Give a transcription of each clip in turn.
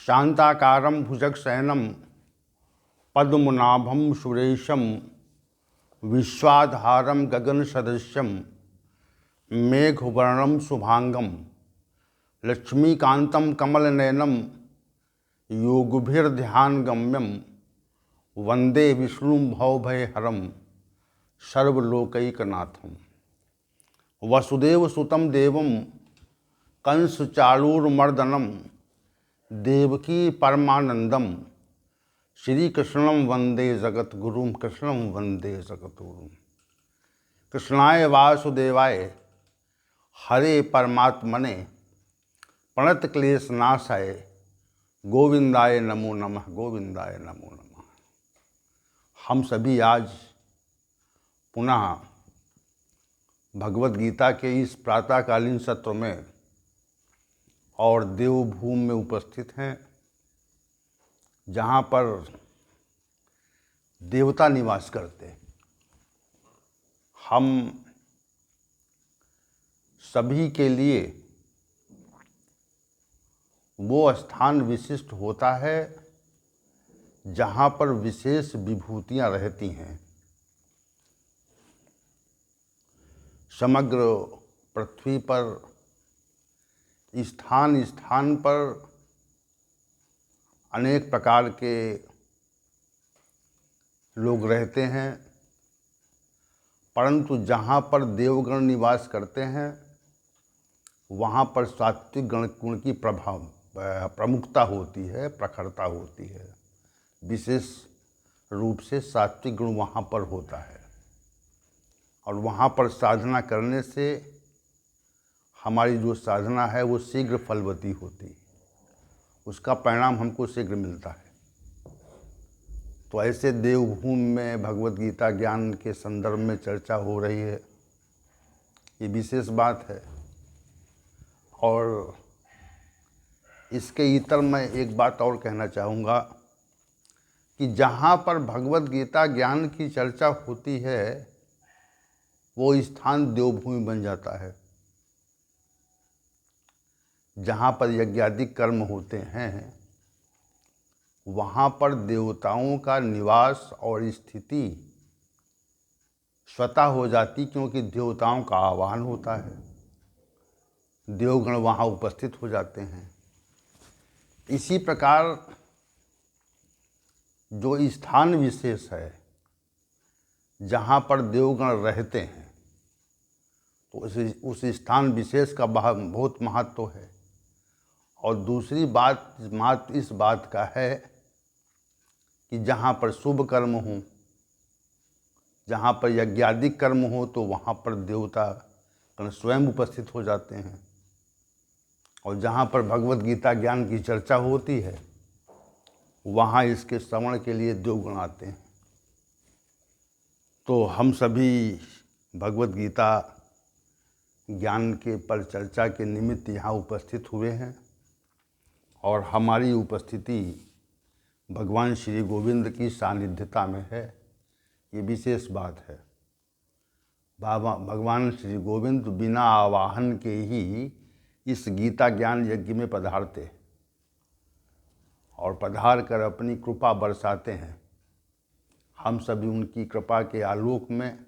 शांताकारं भुजगशयनं पद्मनाभं सुरेशं विश्वाधारं गगनसदृशं मेघवर्णं शुभांगं लक्ष्मीकान्तं कमलनयनं योगभिर्ध्यानगम्यं वंदे विष्णुं भवभयहरं सर्वलोकैकनाथं। वसुदेवसुतं देवं कंसचाणूरमर्दनं देवकी परमानंदम श्रीकृष्णं वंदे जगद्गुरुं कृष्णं वंदे जगद्गुरुं। कृष्णाय वासुदेवाय हरे परमात्मने प्रणतक्लेशनाशाय गोविंदाय नमो नमः, गोविंदाय नमो नमः। हम सभी आज पुनः भगवद गीता के इस प्रातःकालीन सत्र में और देवभूमि में उपस्थित हैं, जहाँ पर देवता निवास करते हैं। हम सभी के लिए वो स्थान विशिष्ट होता है जहाँ पर विशेष विभूतियाँ रहती हैं। समग्र पृथ्वी पर स्थान स्थान पर अनेक प्रकार के लोग रहते हैं, परंतु जहाँ पर देवगण निवास करते हैं वहाँ पर सात्विक गुण की प्रमुखता होती है, प्रखरता होती है। विशेष रूप से सात्विक गुण वहाँ पर होता है और वहाँ पर साधना करने से हमारी जो साधना है वो शीघ्र फलवती होती है, उसका परिणाम हमको शीघ्र मिलता है। तो ऐसे देवभूमि में भगवद गीता ज्ञान के संदर्भ में चर्चा हो रही है, ये विशेष बात है। और इसके इतर मैं एक बात और कहना चाहूँगा कि जहाँ पर भगवद गीता ज्ञान की चर्चा होती है वो स्थान देवभूमि बन जाता है। जहाँ पर यज्ञादिक कर्म होते हैं वहाँ पर देवताओं का निवास और स्थिति स्वतः हो जाती, क्योंकि देवताओं का आह्वान होता है, देवगण वहाँ उपस्थित हो जाते हैं। इसी प्रकार जो स्थान विशेष है जहाँ पर देवगण रहते हैं तो उस स्थान विशेष का बहुत महत्व है। और दूसरी बात इस बात का है कि जहाँ पर शुभ कर्म हो, जहाँ पर यज्ञादिक कर्म हो, तो वहाँ पर देवता स्वयं उपस्थित हो जाते हैं। और जहाँ पर भगवद गीता ज्ञान की चर्चा होती है वहाँ इसके श्रवण के लिए देवगण आते हैं। तो हम सभी भगवद गीता ज्ञान के पर चर्चा के निमित्त यहाँ उपस्थित हुए हैं और हमारी उपस्थिति भगवान श्री गोविंद की सानिध्यता में है, ये विशेष बात है। भगवान श्री गोविंद बिना आवाहन के ही इस गीता ज्ञान यज्ञ में पधारते और पधार कर अपनी कृपा बरसाते हैं। हम सभी उनकी कृपा के आलोक में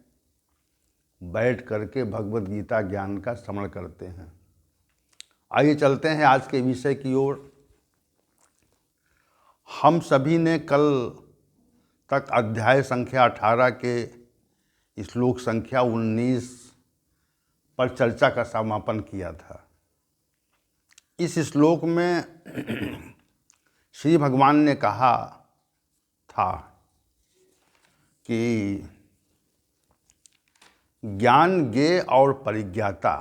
बैठ करके भगवद गीता ज्ञान का श्रवण करते हैं। आइए चलते हैं आज के विषय की ओर। हम सभी ने कल तक अध्याय संख्या 18 के श्लोक संख्या 19 पर चर्चा का समापन किया था। इस श्लोक में श्री भगवान ने कहा था कि ज्ञान ज्ञेय और परिज्ञाता,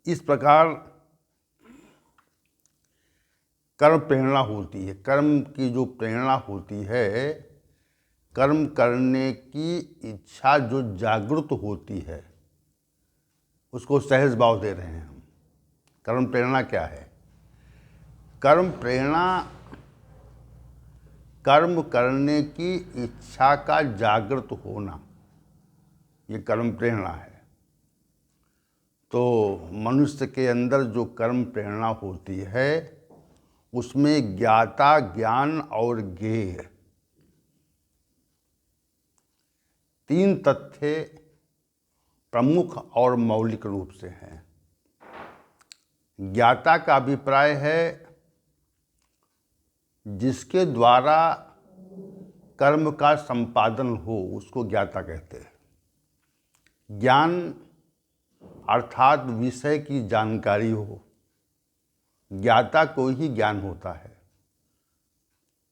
इस प्रकार कर्म प्रेरणा होती है। कर्म की जो प्रेरणा होती है, कर्म करने की इच्छा जो जागृत होती है, उसको सहज भाव दे रहे हैं हम। कर्म प्रेरणा क्या है? कर्म प्रेरणा कर्म करने की इच्छा का जागृत होना, ये कर्म प्रेरणा है। तो मनुष्य के अंदर जो कर्म प्रेरणा होती है उसमें ज्ञाता, ज्ञान और ज्ञेय, तीन तथ्य प्रमुख और मौलिक रूप से हैं। ज्ञाता का अभिप्राय है जिसके द्वारा कर्म का संपादन हो, उसको ज्ञाता कहते हैं। ज्ञान अर्थात विषय की जानकारी हो, ज्ञाता को ही ज्ञान होता है।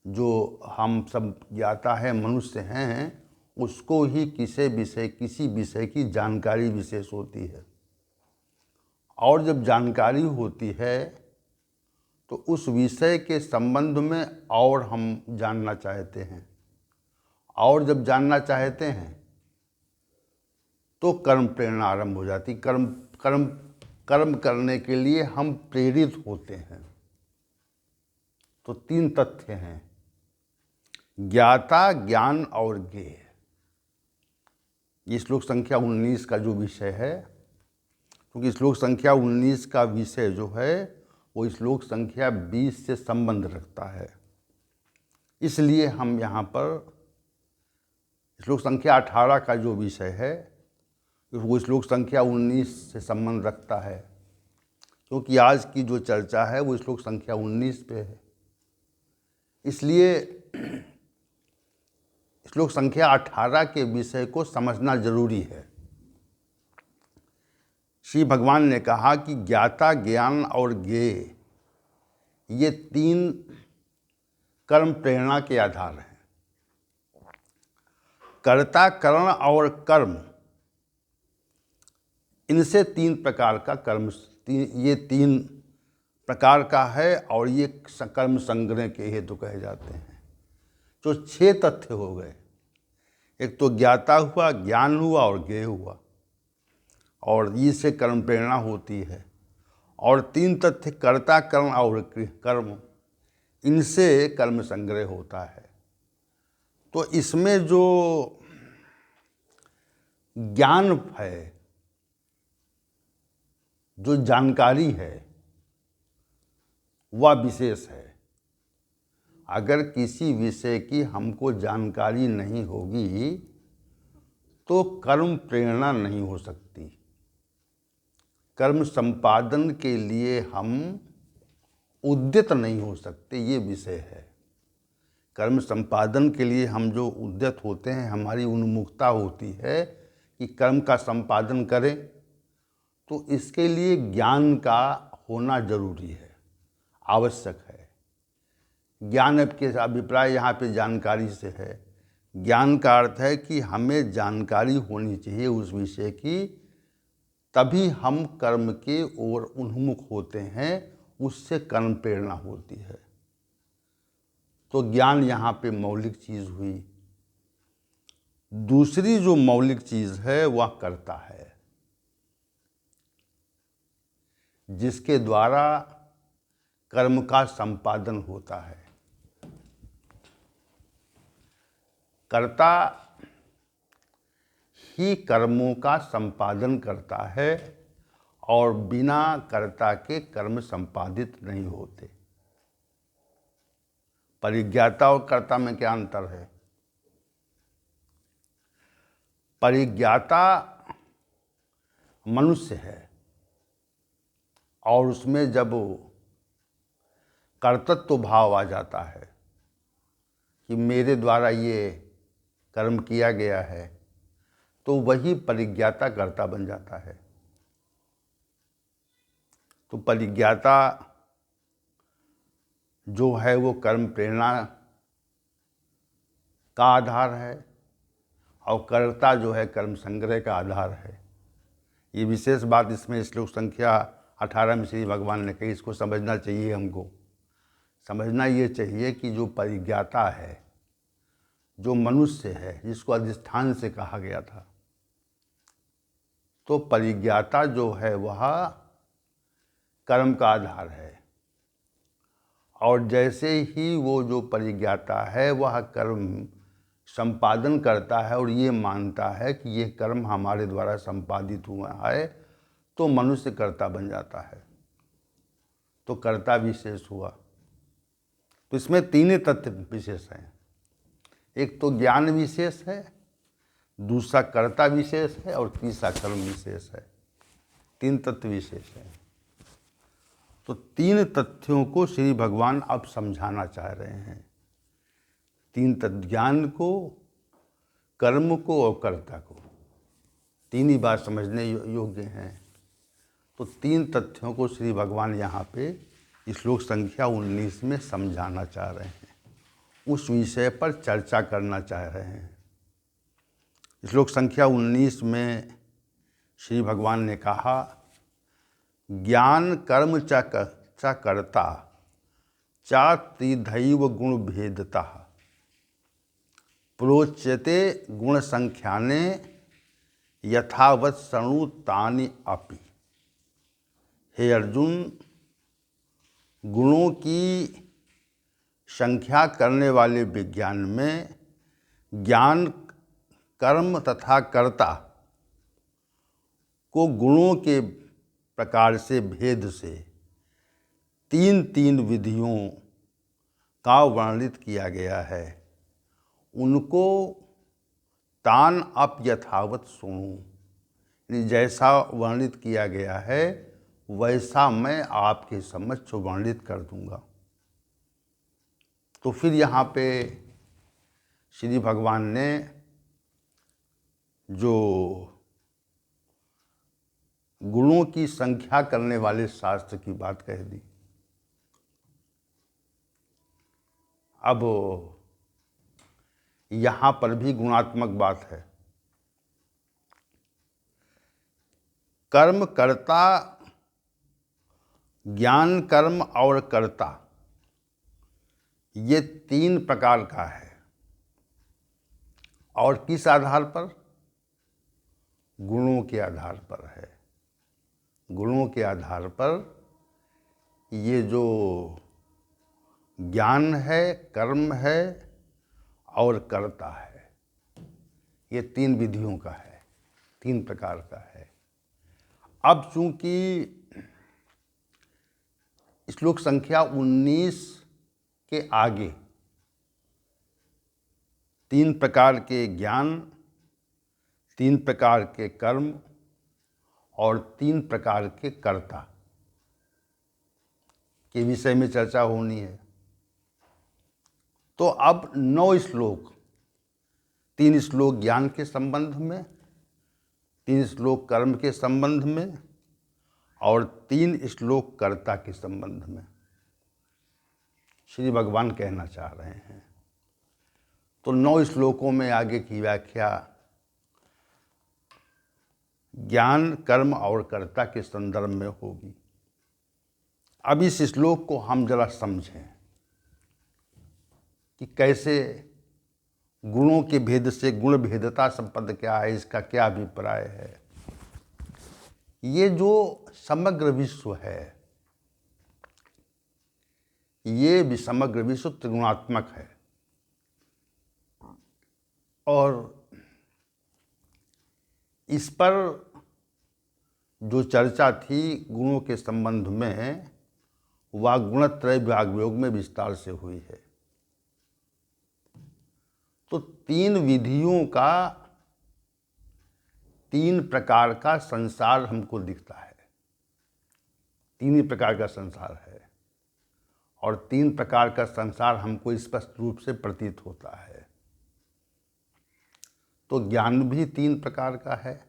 जो हम सब ज्ञाता है, मनुष्य हैं, उसको ही किसी विषय की जानकारी विशेष होती है। और जब जानकारी होती है तो उस विषय के संबंध में और हम जानना चाहते हैं, और जब जानना चाहते हैं तो कर्म प्रेरणा आरंभ हो जाती। कर्म करने के लिए हम प्रेरित होते हैं। तो तीन तथ्य हैं, ज्ञाता, ज्ञान और ज्ञेय। ये श्लोक संख्या 19 का जो विषय है, क्योंकि श्लोक संख्या 19 का विषय जो है वो श्लोक संख्या 20 से संबंध रखता है, इसलिए हम यहाँ पर श्लोक संख्या 18 का जो विषय है वो श्लोक संख्या 19 से संबंध रखता है, क्योंकि आज की जो चर्चा है वो श्लोक संख्या 19 पे है। इसलिए श्लोक संख्या 18 के विषय को समझना जरूरी है। श्री भगवान ने कहा कि ज्ञाता, ज्ञान और ज्ञेय ये तीन कर्म प्रेरणा के आधार हैं। कर्ता, करण और कर्म, इनसे तीन प्रकार का कर्म, ये तीन प्रकार का है और ये कर्म संग्रह के हेतु कहे जाते हैं। जो 6 तथ्य हो गए, एक तो ज्ञाता हुआ, ज्ञान हुआ और ज्ञेय हुआ, और इससे कर्म प्रेरणा होती है। और 3 तथ्य कर्ता, करण और कर्म, इनसे कर्म संग्रह होता है। तो इसमें जो ज्ञान है, जो जानकारी है, वह विशेष है। अगर किसी विषय की हमको जानकारी नहीं होगी तो कर्म प्रेरणा नहीं हो सकती। कर्म संपादन के लिए हम उद्यत नहीं हो सकते, ये विषय है। कर्म संपादन के लिए हम जो उद्यत होते हैं, हमारी उन्मुखता होती है कि कर्म का संपादन करें, तो इसके लिए ज्ञान का होना जरूरी है, आवश्यक है। ज्ञान के अभिप्राय यहाँ पे जानकारी से है। ज्ञान का अर्थ है कि हमें जानकारी होनी चाहिए उस विषय की, तभी हम कर्म के ओर उन्मुख होते हैं, उससे कर्म प्रेरणा होती है। तो ज्ञान यहाँ पे मौलिक चीज़ हुई। दूसरी जो मौलिक चीज़ है वह कर्ता है, जिसके द्वारा कर्म का संपादन होता है। कर्ता ही कर्मों का संपादन करता है और बिना कर्ता के कर्म संपादित नहीं होते। परिज्ञाता और कर्ता में क्या अंतर है? परिज्ञाता मनुष्य है और उसमें जब कर्तृत्व भाव आ जाता है कि मेरे द्वारा ये कर्म किया गया है, तो वही परिज्ञाता कर्ता बन जाता है। तो परिज्ञाता जो है वो कर्म प्रेरणा का आधार है और कर्ता जो है कर्म संग्रह का आधार है। ये विशेष बात इसमें श्लोक संख्या 18 में श्री भगवान ने कही। इसको समझना चाहिए, हमको समझना ये चाहिए कि जो परिज्ञाता है, जो मनुष्य है, जिसको अधिष्ठान से कहा गया था, तो परिज्ञाता जो है वह कर्म का आधार है। और जैसे ही वो जो परिज्ञाता है वह कर्म संपादन करता है और ये मानता है कि ये कर्म हमारे द्वारा संपादित हुआ है, तो मनुष्य कर्ता बन जाता है। तो कर्ता विशेष हुआ। तो इसमें तीन ही तत्व विशेष हैं। एक तो ज्ञान विशेष है, दूसरा कर्ता विशेष है और तीसरा कर्म विशेष है। तीन तत्व विशेष है। तो तीन तथ्यों को श्री भगवान अब समझाना चाह रहे हैं। तीन तत्व, ज्ञान को, कर्म को और कर्ता को। तीन ही बात समझने योग्य हैं। तो तीन तथ्यों को श्री भगवान यहाँ पे श्लोक संख्या 19 में समझाना चाह रहे हैं, उस विषय पर चर्चा करना चाह रहे हैं। श्लोक संख्या 19 में श्री भगवान ने कहा, ज्ञान कर्म च कर्ता च त्रिधैव गुण भेदता प्रोच्यते गुण संख्याने यथावत् शृणु तानि अपि। हे अर्जुन, गुणों की संख्या करने वाले विज्ञान में ज्ञान, कर्म तथा कर्ता को गुणों के प्रकार से भेद से तीन तीन विधियों का वर्णित किया गया है। उनको तान अप यथावत सुनो, जैसा वर्णित किया गया है वैसा मैं आपके समक्ष वर्णित कर दूंगा। तो फिर यहाँ पे श्री भगवान ने जो गुणों की संख्या करने वाले शास्त्र की बात कह दी। अब यहाँ पर भी गुणात्मक बात है। कर्म, कर्ता, ज्ञान, कर्म और कर्ता, ये तीन प्रकार का है। और किस आधार पर? गुणों के आधार पर है। गुणों के आधार पर ये जो ज्ञान है, कर्म है और कर्ता है, ये तीन विधियों का है, तीन प्रकार का है। अब चूंकि श्लोक संख्या 19 के आगे तीन प्रकार के ज्ञान, तीन प्रकार के कर्म और तीन प्रकार के कर्ता के विषय में चर्चा होनी है। तो अब 9 श्लोक, 3 श्लोक ज्ञान के संबंध में, 3 श्लोक कर्म के संबंध में और 3 श्लोक कर्ता के संबंध में श्री भगवान कहना चाह रहे हैं। तो 9 श्लोकों में आगे की व्याख्या ज्ञान, कर्म और कर्ता के संदर्भ में होगी। अब इस श्लोक को हम जरा समझें कि कैसे गुणों के भेद से गुण भेदता संपद क्या है, इसका क्या अभिप्राय है। ये जो समग्र विश्व है, ये समग्र विश्व त्रिगुणात्मक है। और इस पर जो चर्चा थी गुणों के संबंध में, वह गुणत्रय विभागयोग में विस्तार से हुई है। तो तीन विधियों का, तीन प्रकार का संसार हमको दिखता है। तीन ही प्रकार का संसार है और तीन प्रकार का संसार हमको स्पष्ट रूप से प्रतीत होता है। तो ज्ञान भी तीन प्रकार का है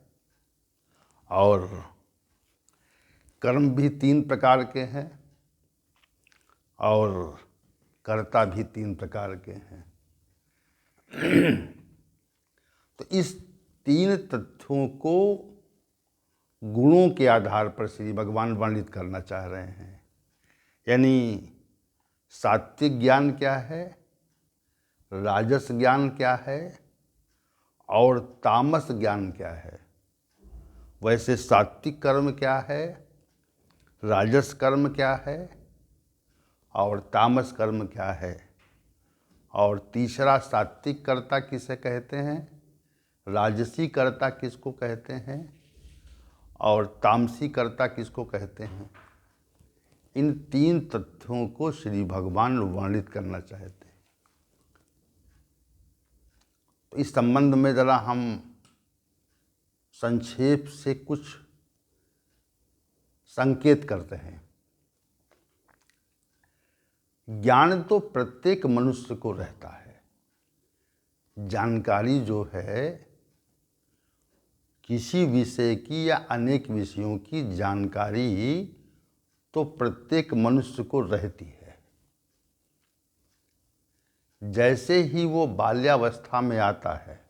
और कर्म भी तीन प्रकार के हैं और कर्ता भी तीन प्रकार के हैं। तो इस तीन तथ्यों को गुणों के आधार पर श्री भगवान वर्णित करना चाह रहे हैं। यानी सात्विक ज्ञान क्या है, राजस ज्ञान क्या है और तामस ज्ञान क्या है। वैसे सात्विक कर्म क्या है, राजस कर्म क्या है और तामस कर्म क्या है। और तीसरा सात्विक कर्ता किसे कहते हैं, राजसी कर्ता किसको कहते हैं और तामसी कर्ता किसको कहते हैं। इन तीन तथ्यों को श्री भगवान वर्णित करना चाहते हैं। तो इस संबंध में ज़रा हम संक्षेप से कुछ संकेत करते हैं। ज्ञान तो प्रत्येक मनुष्य को रहता है। जानकारी जो है, किसी विषय की या अनेक विषयों की जानकारी तो प्रत्येक मनुष्य को रहती है। जैसे ही वो बाल्यावस्था में आता है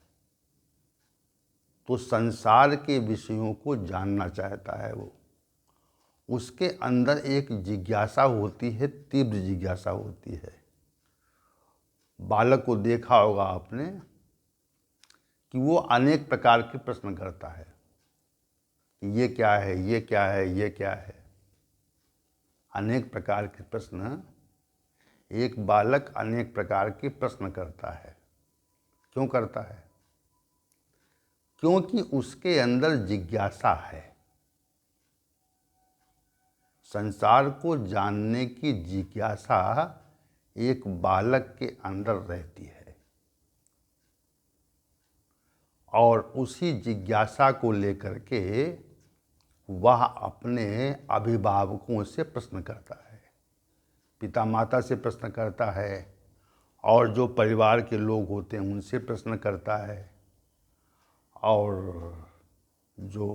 तो संसार के विषयों को जानना चाहता है। वो उसके अंदर एक जिज्ञासा होती है, तीव्र जिज्ञासा होती है। बालक को देखा होगा आपने कि वो अनेक प्रकार के प्रश्न करता है, ये क्या है, ये क्या है, ये क्या है। अनेक प्रकार के प्रश्न, एक बालक अनेक प्रकार के प्रश्न करता है। क्यों करता है? क्योंकि उसके अंदर जिज्ञासा है। संसार को जानने की जिज्ञासा एक बालक के अंदर रहती है और उसी जिज्ञासा को लेकर के वह अपने अभिभावकों से प्रश्न करता है, पिता माता से प्रश्न करता है, और जो परिवार के लोग होते हैं उनसे प्रश्न करता है, और जो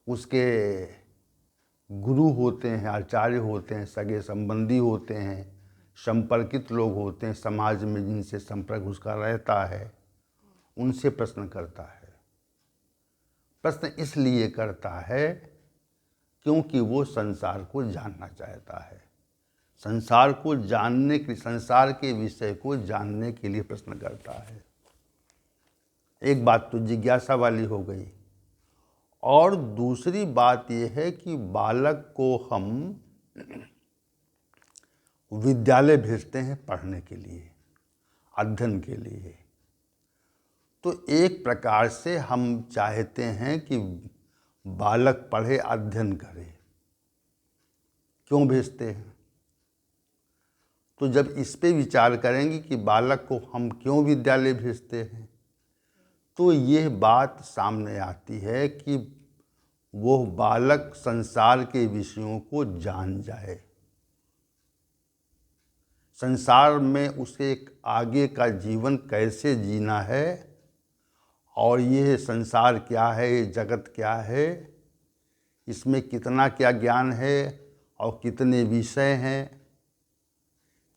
उसके गुरु होते हैं, आचार्य होते हैं, सगे संबंधी होते हैं, संपर्कित लोग होते हैं, समाज में जिनसे संपर्क उसका रहता है, उनसे प्रश्न करता है। प्रश्न इसलिए करता है क्योंकि वो संसार को जानना चाहता है। संसार को जानने के, संसार के विषय को जानने के लिए प्रश्न करता है। एक बात तो जिज्ञासा वाली हो गई, और दूसरी बात यह है कि बालक को हम विद्यालय भेजते हैं पढ़ने के लिए, अध्ययन के लिए। तो एक प्रकार से हम चाहते हैं कि बालक पढ़े, अध्ययन करे। क्यों भेजते हैं? तो जब इस पे विचार करेंगे कि बालक को हम क्यों विद्यालय भेजते हैं, तो यह बात सामने आती है कि वो बालक संसार के विषयों को जान जाए, संसार में उसे एक आगे का जीवन कैसे जीना है, और यह संसार क्या है, ये जगत क्या है, इसमें कितना क्या ज्ञान है और कितने विषय हैं,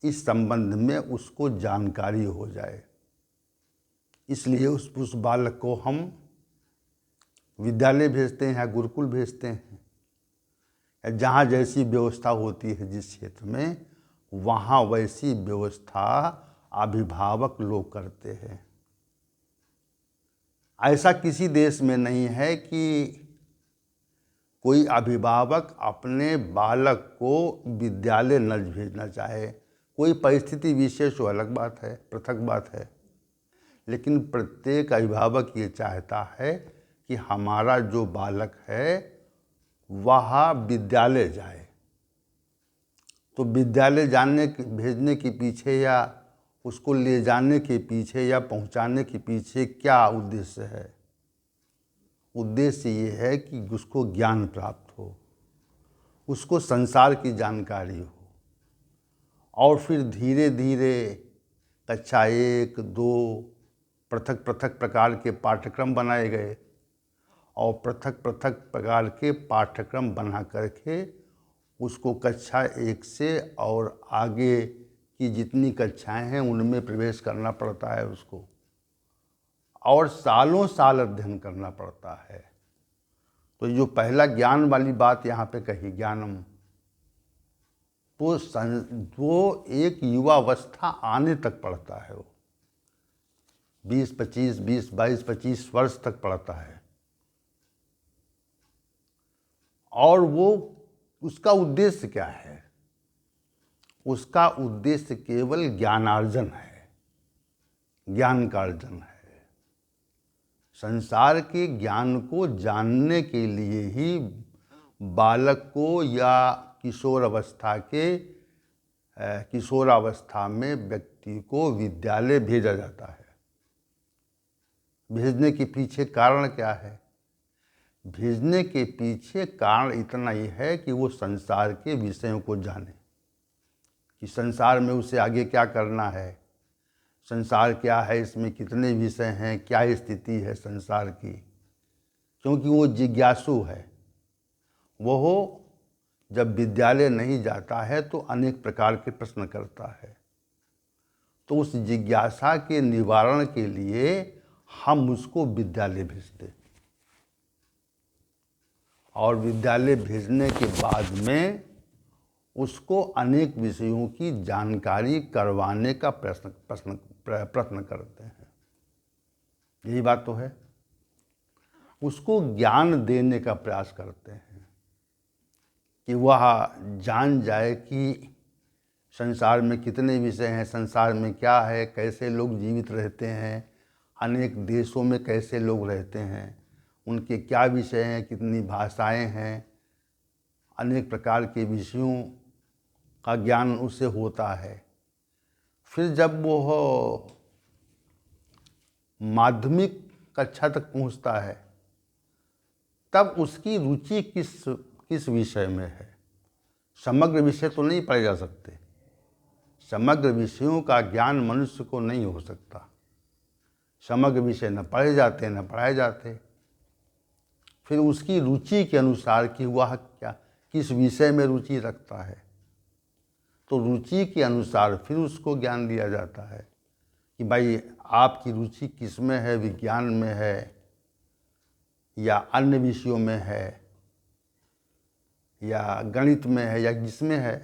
इस संबंध में उसको जानकारी हो जाए। इसलिए उस बालक को हम विद्यालय भेजते हैं या गुरुकुल भेजते हैं, या जहाँ जैसी व्यवस्था होती है जिस क्षेत्र में, वहाँ वैसी व्यवस्था अभिभावक लोग करते हैं। ऐसा किसी देश में नहीं है कि कोई अभिभावक अपने बालक को विद्यालय न भेजना चाहे। कोई परिस्थिति विशेष हो, अलग बात है, पृथक बात है, लेकिन प्रत्येक अभिभावक ये चाहता है कि हमारा जो बालक है वह विद्यालय जाए। तो विद्यालय भेजने के पीछे, या उसको ले जाने के पीछे, या पहुंचाने के पीछे क्या उद्देश्य है? उद्देश्य ये है कि उसको ज्ञान प्राप्त हो, उसको संसार की जानकारी हो, और फिर धीरे धीरे कक्षा 1, 2 पृथक पृथक प्रकार के पाठ्यक्रम बनाए गए, और पृथक पृथक प्रकार के पाठ्यक्रम बना करके उसको कक्षा 1 से और आगे की जितनी कक्षाएं हैं उनमें प्रवेश करना पड़ता है उसको, और सालों साल अध्ययन करना पड़ता है। तो जो पहला ज्ञान वाली बात यहाँ पे कही, ज्ञानम, वो एक युवावस्था आने तक पढ़ता है। वो 22 वर्ष तक पढ़ता है, और वो उसका उद्देश्य क्या है? उसका उद्देश्य केवल ज्ञानार्जन है, ज्ञान का अर्जन है। संसार के ज्ञान को जानने के लिए ही बालक को या किशोरावस्था में व्यक्ति को विद्यालय भेजा जाता है। भेजने के पीछे कारण क्या है? भेजने के पीछे कारण इतना ही है कि वो संसार के विषयों को जाने, कि संसार में उसे आगे क्या करना है, संसार क्या है, इसमें कितने विषय हैं, क्या स्थिति है संसार की। क्योंकि वो जिज्ञासु है। वो जब विद्यालय नहीं जाता है तो अनेक प्रकार के प्रश्न करता है। तो उस जिज्ञासा के निवारण के लिए हम उसको विद्यालय भेजते, और विद्यालय भेजने के बाद में उसको अनेक विषयों की जानकारी करवाने का प्रयत्न करते हैं। यही बात तो है। उसको ज्ञान देने का प्रयास करते हैं कि वह जान जाए कि संसार में कितने विषय हैं, संसार में क्या है, कैसे लोग जीवित रहते हैं, अनेक देशों में कैसे लोग रहते हैं, उनके क्या विषय हैं, कितनी भाषाएं हैं, अनेक प्रकार के विषयों का ज्ञान उससे होता है। फिर जब वो माध्यमिक कक्षा तक पहुंचता है तब उसकी रुचि किस विषय में है। समग्र विषय तो नहीं पढ़े जा सकते, समग्र विषयों का ज्ञान मनुष्य को नहीं हो सकता। समग्र विषय न पढ़े जाते न पढ़ाए जाते। फिर उसकी रुचि के अनुसार कि वह किस विषय में रुचि रखता है, तो रुचि के अनुसार फिर उसको ज्ञान दिया जाता है कि भाई आपकी रुचि किस में है, विज्ञान में है या अन्य विषयों में है या गणित में है या जिसमें है।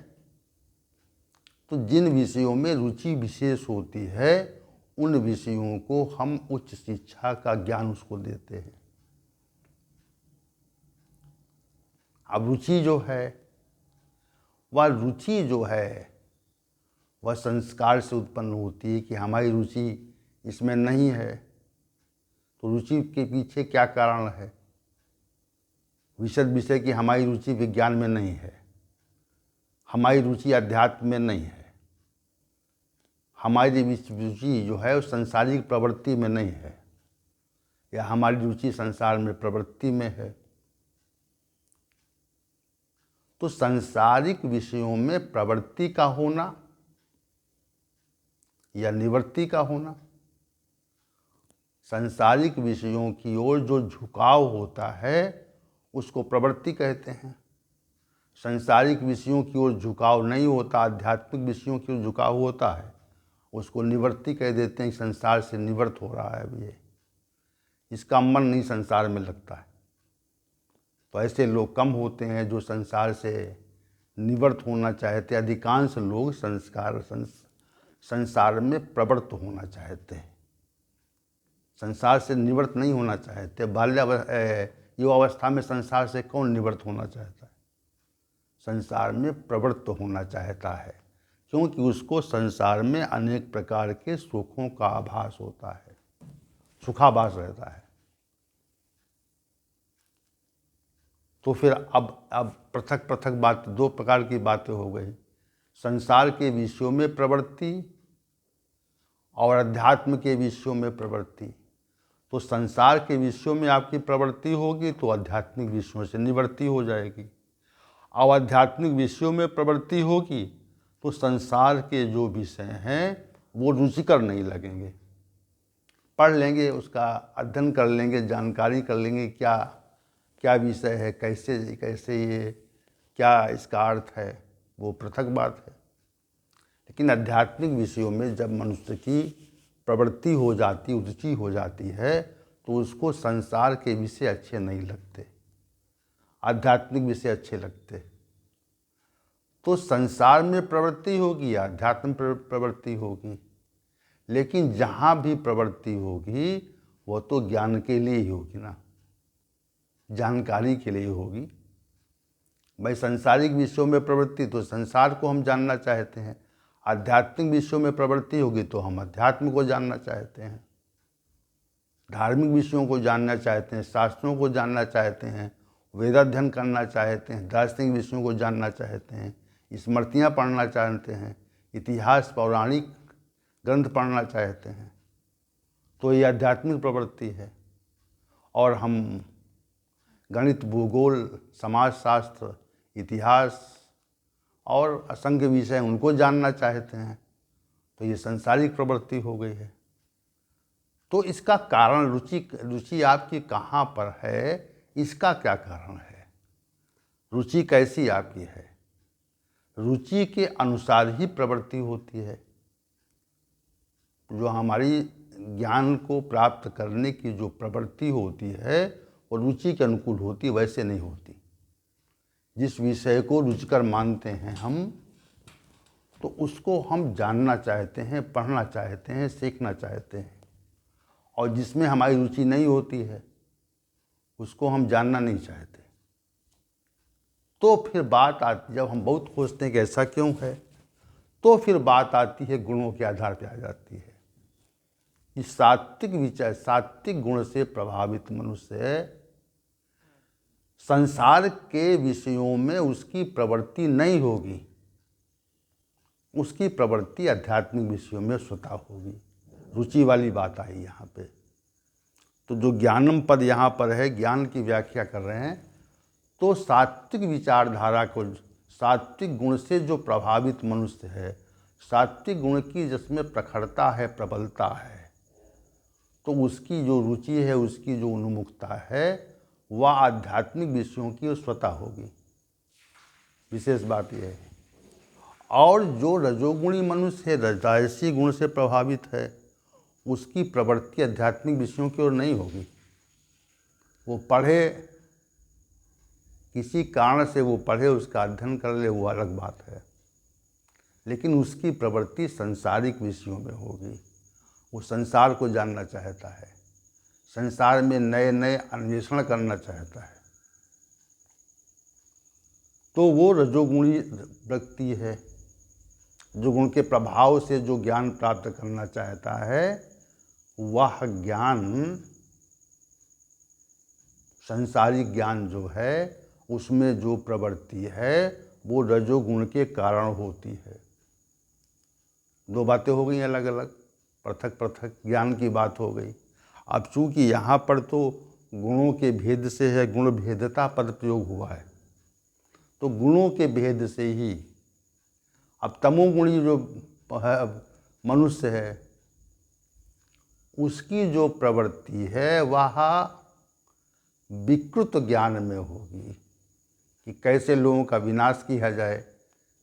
तो जिन विषयों में रुचि विशेष होती है उन विषयों को हम उच्च शिक्षा का ज्ञान उसको देते हैं। अब रुचि जो है वह संस्कार से उत्पन्न होती है कि हमारी रुचि इसमें नहीं है। तो रुचि के पीछे क्या कारण है? विशद विषय की हमारी रुचि विज्ञान में नहीं है, हमारी रुचि अध्यात्म में नहीं है, हमारी रुचि जो है वो संसारिक प्रवृत्ति में नहीं है, या हमारी रुचि संसार में प्रवृत्ति में है। तो सांसारिक विषयों में प्रवृत्ति का होना या निवृत्ति का होना, सांसारिक विषयों की ओर जो झुकाव होता है उसको प्रवृत्ति कहते हैं। सांसारिक विषयों की ओर झुकाव नहीं होता, आध्यात्मिक विषयों की ओर झुकाव होता है, उसको निवृत्ति कह देते हैं। संसार से निवृत्त हो रहा है अब ये, इसका मन नहीं संसार में लगता है। तो ऐसे लोग कम होते हैं जो संसार से निवृत्त होना चाहते। अधिकांश लोग संसार में प्रवृत्त होना चाहते हैं, संसार से निवृत्त नहीं होना चाहते। युवावस्था में संसार से कौन निवृत्त होना चाहता है? संसार में प्रवृत्त होना चाहता है, क्योंकि उसको संसार में अनेक प्रकार के सुखों का आभास होता है, सुखाभास रहता है। तो फिर अब पृथक पृथक बात, दो प्रकार की बातें हो गई। संसार के विषयों में प्रवृत्ति और अध्यात्म के विषयों में प्रवृत्ति। तो संसार के विषयों में आपकी प्रवृत्ति होगी तो आध्यात्मिक विषयों से निवृत्ति हो जाएगी, और आध्यात्मिक विषयों में प्रवृत्ति होगी तो संसार के जो विषय हैं वो रुचिकर नहीं लगेंगे। पढ़ लेंगे, उसका अध्ययन कर लेंगे, जानकारी कर लेंगे क्या क्या विषय है, कैसे ये क्या इसका अर्थ है, वो पृथक बात है। लेकिन आध्यात्मिक विषयों में जब मनुष्य की प्रवृत्ति हो जाती, रुचि हो जाती है, तो उसको संसार के विषय अच्छे नहीं लगते, आध्यात्मिक विषय अच्छे लगते। तो संसार में प्रवृत्ति होगी, आध्यात्म प्रवृत्ति होगी, लेकिन जहाँ भी प्रवृत्ति होगी वो तो ज्ञान के लिए ही होगी ना, जानकारी के लिए होगी। भाई सांसारिक विषयों में प्रवृत्ति तो संसार को हम जानना चाहते हैं, आध्यात्मिक विषयों में प्रवृत्ति होगी तो हम अध्यात्म को जानना चाहते हैं, धार्मिक विषयों को जानना चाहते हैं, शास्त्रों को जानना चाहते हैं, वेदाध्ययन करना चाहते हैं, दार्शनिक विषयों को जानना चाहते हैं, स्मृतियाँ पढ़ना चाहते हैं, इतिहास पौराणिक ग्रंथ पढ़ना चाहते हैं, तो ये आध्यात्मिक प्रवृत्ति है। और हम गणित, भूगोल, समाजशास्त्र, इतिहास और असंख्य विषय उनको जानना चाहते हैं, तो ये सांसारिक प्रवृत्ति हो गई है। तो इसका कारण रुचि आपकी कहाँ पर है, इसका क्या कारण है? रुचि कैसी आपकी है? रुचि के अनुसार ही प्रवृत्ति होती है। जो हमारी ज्ञान को प्राप्त करने की जो प्रवृत्ति होती है वो रुचि के अनुकूल होती है, वैसे नहीं होती। जिस विषय को रुचिकर मानते हैं हम, तो उसको हम जानना चाहते हैं, पढ़ना चाहते हैं, सीखना चाहते हैं। और जिसमें हमारी रुचि नहीं होती है उसको हम जानना नहीं चाहते। तो फिर बात आती, जब हम बहुत खोजते हैं कि ऐसा क्यों है, तो फिर बात आती है गुणों के आधार पर आ जाती है। इस सात्विक विचार, सात्विक गुण से प्रभावित मनुष्य संसार के विषयों में उसकी प्रवृत्ति नहीं होगी, उसकी प्रवृत्ति आध्यात्मिक विषयों में स्वतः होगी। रुचि वाली बात आई यहाँ पे। तो जो ज्ञानम पद यहाँ पर है, ज्ञान की व्याख्या कर रहे हैं, तो सात्विक विचारधारा को, सात्विक गुण से जो प्रभावित मनुष्य है, सात्विक गुण की जिसमें प्रखरता है, प्रबलता है, तो उसकी जो रुचि है, उसकी जो उन्मुखता है, वह आध्यात्मिक विषयों की स्वतः होगी। विशेष बात यह है। और जो रजोगुणी मनुष्य है, राजसी गुण से प्रभावित है, उसकी प्रवृत्ति आध्यात्मिक विषयों की ओर नहीं होगी। वो पढ़े, किसी कारण से वो पढ़े, उसका अध्ययन कर ले, वो अलग बात है, लेकिन उसकी प्रवृत्ति संसारिक विषयों में होगी। वो संसार को जानना चाहता है, संसार में नए नए अन्वेषण करना चाहता है। तो वो रजोगुणी व्यक्ति है, जो गुण के प्रभाव से जो ज्ञान प्राप्त करना चाहता है, वह ज्ञान, संसारिक ज्ञान जो है, उसमें जो प्रवृत्ति है वो रजोगुण के कारण होती है। दो बातें हो गई अलग अलग, पृथक पृथक ज्ञान की बात हो गई। अब चूँकि यहाँ पर तो गुणों के भेद से है, गुण भेदता पद प्रयोग हुआ है, तो गुणों के भेद से ही अब तमोगुणी जो मनुष्य है, उसकी जो प्रवृत्ति है वह विकृत ज्ञान में होगी कि कैसे लोगों का विनाश किया जाए,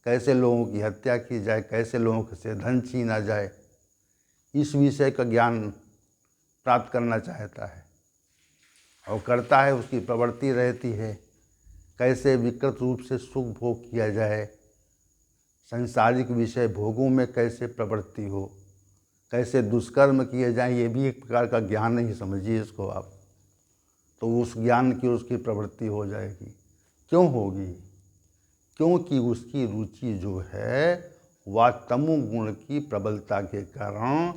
कैसे लोगों की हत्या की जाए, कैसे लोगों से धन छीना जाए, इस विषय का ज्ञान प्राप्त करना चाहता है और करता है। उसकी प्रवृत्ति रहती है कैसे विकृत रूप से सुख भोग किया जाए, संसारिक विषय भोगों में कैसे प्रवृत्ति हो, कैसे दुष्कर्म किए जाएं, ये भी एक प्रकार का ज्ञान ही समझिए इसको आप। तो उस ज्ञान की उसकी प्रवृत्ति हो जाएगी। क्यों होगी? क्योंकि उसकी रुचि जो है वह तमोगुण की प्रबलता के कारण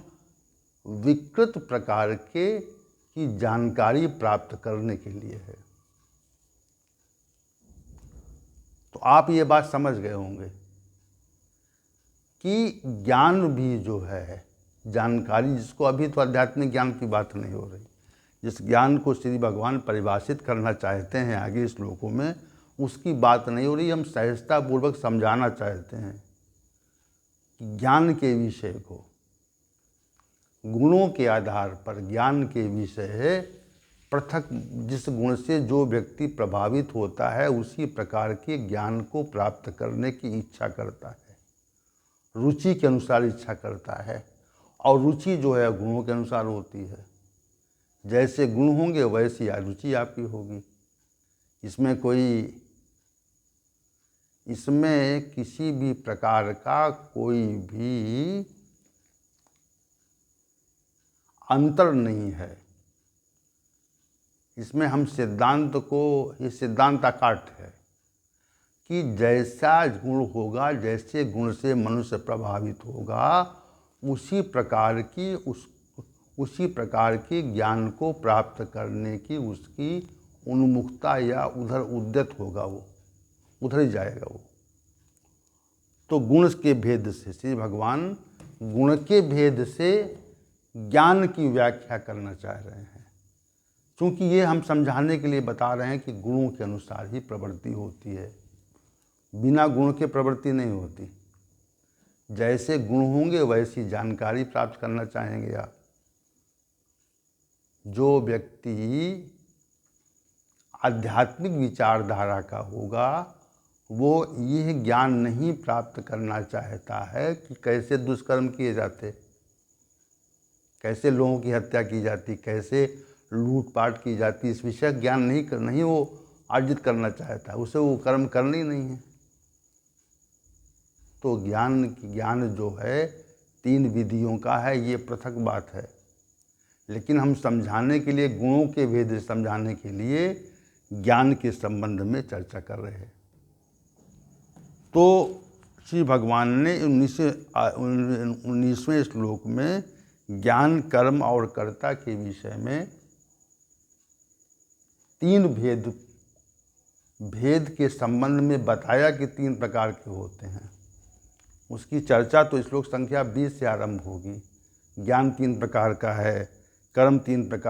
विकृत प्रकार की जानकारी प्राप्त करने के लिए है। तो आप ये बात समझ गए होंगे कि ज्ञान भी जो है, जानकारी, जिसको अभी तो आध्यात्मिक ज्ञान की बात नहीं हो रही, जिस ज्ञान को श्री भगवान परिभाषित करना चाहते हैं आगे श्लोकों में, उसकी बात नहीं हो रही। हम सहजतापूर्वक समझाना चाहते हैं कि ज्ञान के विषय को, गुणों के आधार पर ज्ञान के विषय है, पृथक जिस गुण से जो व्यक्ति प्रभावित होता है उसी प्रकार के ज्ञान को प्राप्त करने की इच्छा करता है, रुचि के अनुसार इच्छा करता है। और रुचि जो है गुणों के अनुसार होती है। जैसे गुण होंगे वैसी रुचि आपकी होगी। इसमें किसी भी प्रकार का कोई भी अंतर नहीं है। इसमें हम सिद्धांत को, ये सिद्धांत अकाट है कि जैसा गुण होगा, जैसे गुण से मनुष्य प्रभावित होगा, उसी प्रकार की ज्ञान को प्राप्त करने की उसकी उन्मुखता या उधर उद्यत होगा, वो उधर ही जाएगा वो। तो गुण के भेद से श्री भगवान गुण के भेद से ज्ञान की व्याख्या करना चाह रहे हैं, क्योंकि ये हम समझाने के लिए बता रहे हैं कि गुणों के अनुसार ही प्रवृत्ति होती है, बिना गुण के प्रवृत्ति नहीं होती। जैसे गुण होंगे वैसी जानकारी प्राप्त करना चाहेंगे आप। जो व्यक्ति आध्यात्मिक विचारधारा का होगा वो यह ज्ञान नहीं प्राप्त करना चाहता है कि कैसे दुष्कर्म किए जाते, कैसे लोगों की हत्या की जाती, कैसे लूटपाट की जाती, इस विषय ज्ञान नहीं वो अर्जित करना चाहता है, उसे वो कर्म करनी नहीं है। तो ज्ञान जो है 3 विधियों का है, ये पृथक बात है। लेकिन हम समझाने के लिए, गुणों के भेद से समझाने के लिए ज्ञान के संबंध में चर्चा कर रहे हैं। तो श्री भगवान ने 19वें श्लोक में ज्ञान, कर्म और कर्ता के विषय में 3 भेद के संबंध में बताया कि 3 प्रकार के होते हैं। उसकी चर्चा तो श्लोक संख्या 20 से आरंभ होगी। ज्ञान 3 प्रकार का है, कर्म 3 प्रकार